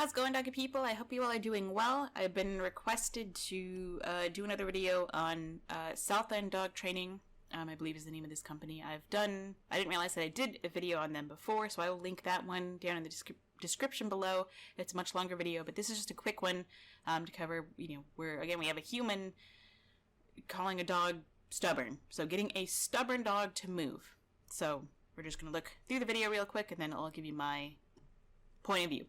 How's it going, doggy people? I hope you all are doing well. I've been requested to do another video on Southend dog training, I believe is the name of this company. I didn't realize that I did a video on them before, so I will link that one down in the description below. It's a much longer video, but this is just a quick one to cover, where, again, we have a human calling a dog stubborn. So getting a stubborn dog to move. So we're just going to look through the video real quick, and then I'll give you my point of view.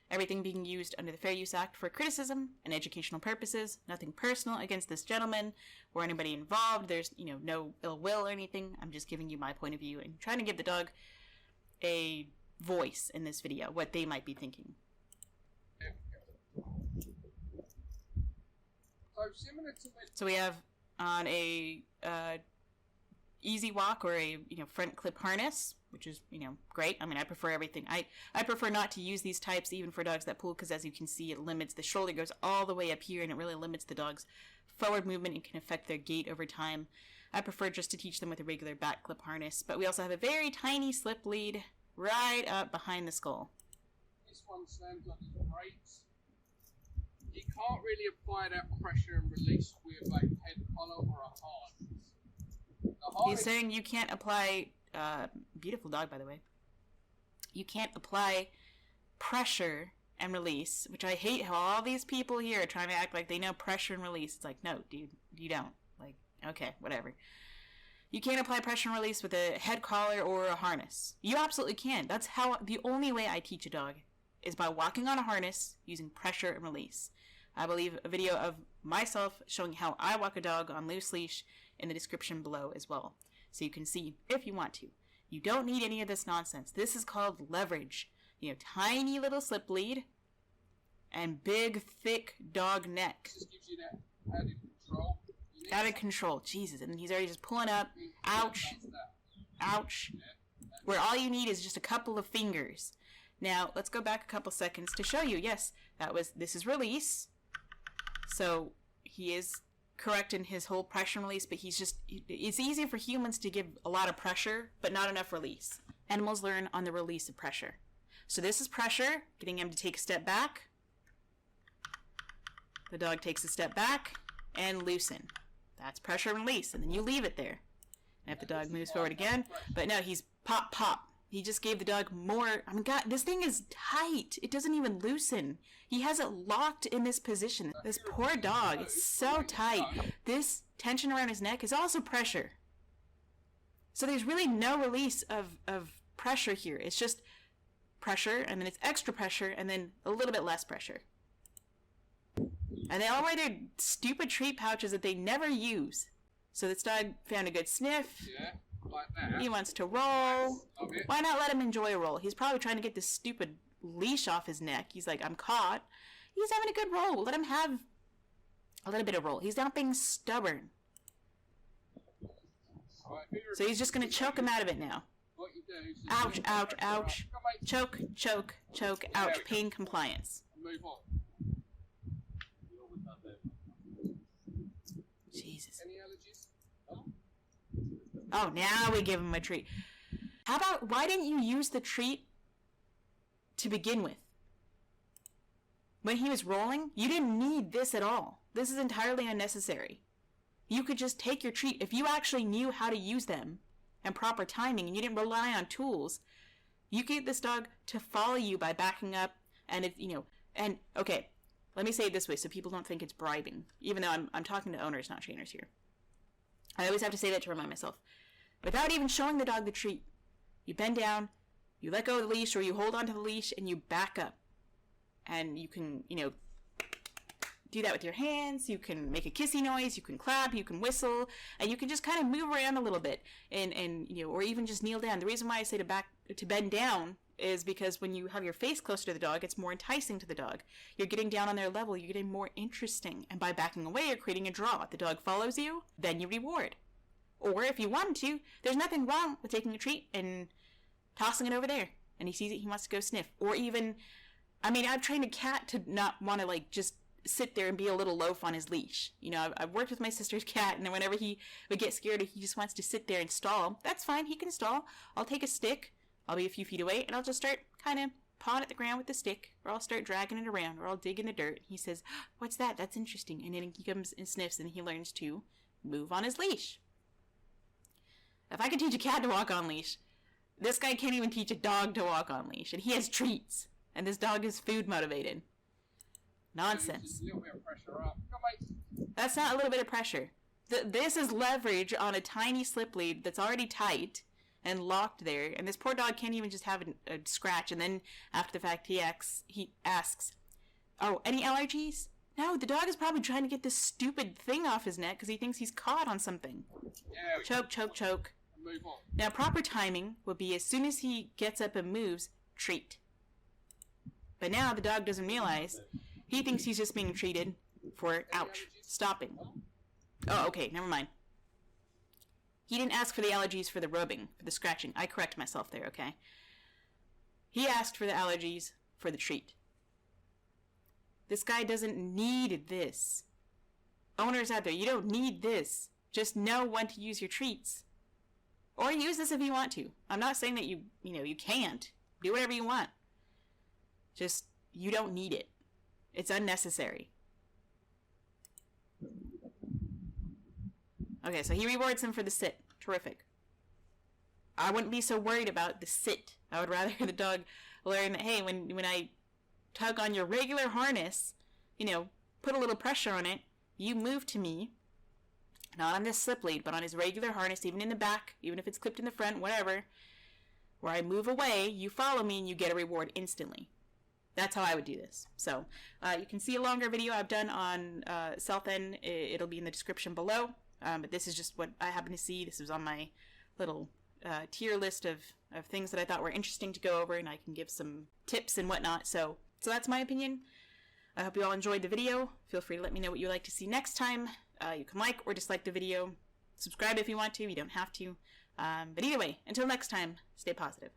Everything being used under the Fair Use Act for criticism and educational purposes. Nothing personal against this gentleman or anybody involved. There's, no ill will or anything. I'm just giving you my point of view and trying to give the dog a voice in this video, what they might be thinking. So we have on a easy walk or a front clip harness, which is great. I mean, I prefer everything. I prefer not to use these types even for dogs that pull, because as you can see, it limits the shoulder goes all the way up here, and it really limits the dog's forward movement and can affect their gait over time. I prefer just to teach them with a regular back clip harness. But we also have a very tiny slip lead right up behind the skull. This one slams on his brakes. You can't really apply that pressure and release with a head collar or a harness. He's saying you can't apply, beautiful dog, by the way. You can't apply pressure and release, which I hate how all these people here are trying to act like they know pressure and release. It's like, no, dude, you don't. Like, okay, whatever. You can't apply pressure and release with a head collar or a harness. You absolutely can. That's how, the only way I teach a dog is by walking on a harness using pressure and release. I will leave a video of myself showing how I walk a dog on loose leash in the description below as well, so you can see if you want to. You don't need any of this nonsense. This is called leverage. Tiny little slip lead and big, thick dog neck. This just gives you that added control. Added control. Jesus, and he's already just pulling up. Ouch. Ouch. Where all you need is just a couple of fingers. Now, let's go back a couple seconds to show you. Yes, this is release. So he is correct in his whole pressure and release, but it's easy for humans to give a lot of pressure, but not enough release. Animals learn on the release of pressure. So this is pressure, getting him to take a step back. The dog takes a step back and loosen. That's pressure and release, and then you leave it there. And if the dog moves forward again, but no, he's pop, pop. He just gave the dog more. I mean, God, this thing is tight. It doesn't even loosen. He has it locked in this position. This poor dog is so tight. This tension around his neck is also pressure. So there's really no release of pressure here. It's just pressure, and then it's extra pressure, and then a little bit less pressure. And they all wear their stupid treat pouches that they never use. So this dog found a good sniff. Yeah. Like that. He wants to roll. Why not let him enjoy a roll? He's probably trying to get this stupid leash off his neck. He's like, I'm caught. He's having a good roll. Let him have a little bit of roll. He's not being stubborn. So he's just going to choke him out of it now. Ouch, ouch, ouch. Choke, choke, choke, ouch. Pain compliance. Move on. Jesus. Any allergies? Oh, now we give him a treat. How about, why didn't you use the treat to begin with? When he was rolling, you didn't need this at all. This is entirely unnecessary. You could just take your treat. If you actually knew how to use them and proper timing, and you didn't rely on tools, you could get this dog to follow you by backing up, and and okay, let me say it this way so people don't think it's bribing, even though I'm talking to owners, not trainers here. I always have to say that to remind myself. Without even showing the dog the treat, you bend down, you let go of the leash, or you hold onto the leash, and you back up. And you can, do that with your hands. You can make a kissy noise, you can clap, you can whistle, and you can just kind of move around a little bit, and or even just kneel down. The reason why I say to bend down is because when you have your face closer to the dog, it's more enticing to the dog. You're getting down on their level, you're getting more interesting, and by backing away, you're creating a draw. The dog follows you, then you reward. Or if you wanted to, there's nothing wrong with taking a treat and tossing it over there, and he sees it, he wants to go sniff. Or even, I've trained a cat to not want to just sit there and be a little loaf on his leash. I've worked with my sister's cat, and whenever he would get scared, he just wants to sit there and stall. That's fine, he can stall. I'll take a stick, I'll be a few feet away, and I'll just start kind of paw it at the ground with the stick, or I'll start dragging it around, or I'll dig in the dirt. He says, "What's that? That's interesting." And then he comes and sniffs, and he learns to move on his leash. If I could teach a cat to walk on leash, this guy can't even teach a dog to walk on leash, and he has treats, and this dog is food motivated. Nonsense. A little bit of pressure up. Come on. That's not a little bit of pressure. This is leverage on a tiny slip lead that's already tight and locked there, and this poor dog can't even just have a scratch, and then after the fact he asks, "Oh, any allergies?" No, the dog is probably trying to get this stupid thing off his neck because he thinks he's caught on something. Yeah, choke, choke, choke. Move on. Now, proper timing would be as soon as he gets up and moves, treat. But now the dog doesn't realize. He thinks he's just being treated for, ouch, stopping. Oh, okay, never mind. He didn't ask for the allergies for the rubbing, for the scratching. I correct myself there, okay? He asked for the allergies for the treat. This guy doesn't need this. Owners out there, you don't need this. Just know when to use your treats. Or use this if you want to. I'm not saying that you can't. Do whatever you want. Just, you don't need it. It's unnecessary. Okay, so he rewards him for the sit. Terrific. I wouldn't be so worried about the sit. I would rather the dog learn that, hey, when I tug on your regular harness, put a little pressure on it, you move to me, not on this slip lead, but on his regular harness, even in the back, even if it's clipped in the front, whatever, where I move away, you follow me and you get a reward instantly. That's how I would do this. So you can see a longer video I've done on Southend. It'll be in the description below. But this is just what I happen to see. This was on my little tier list of things that I thought were interesting to go over, and I can give some tips and whatnot. So that's my opinion. I hope you all enjoyed the video. Feel free to let me know what you'd like to see next time. You can like or dislike the video. Subscribe if you want to. You don't have to. But either way, until next time, stay positive.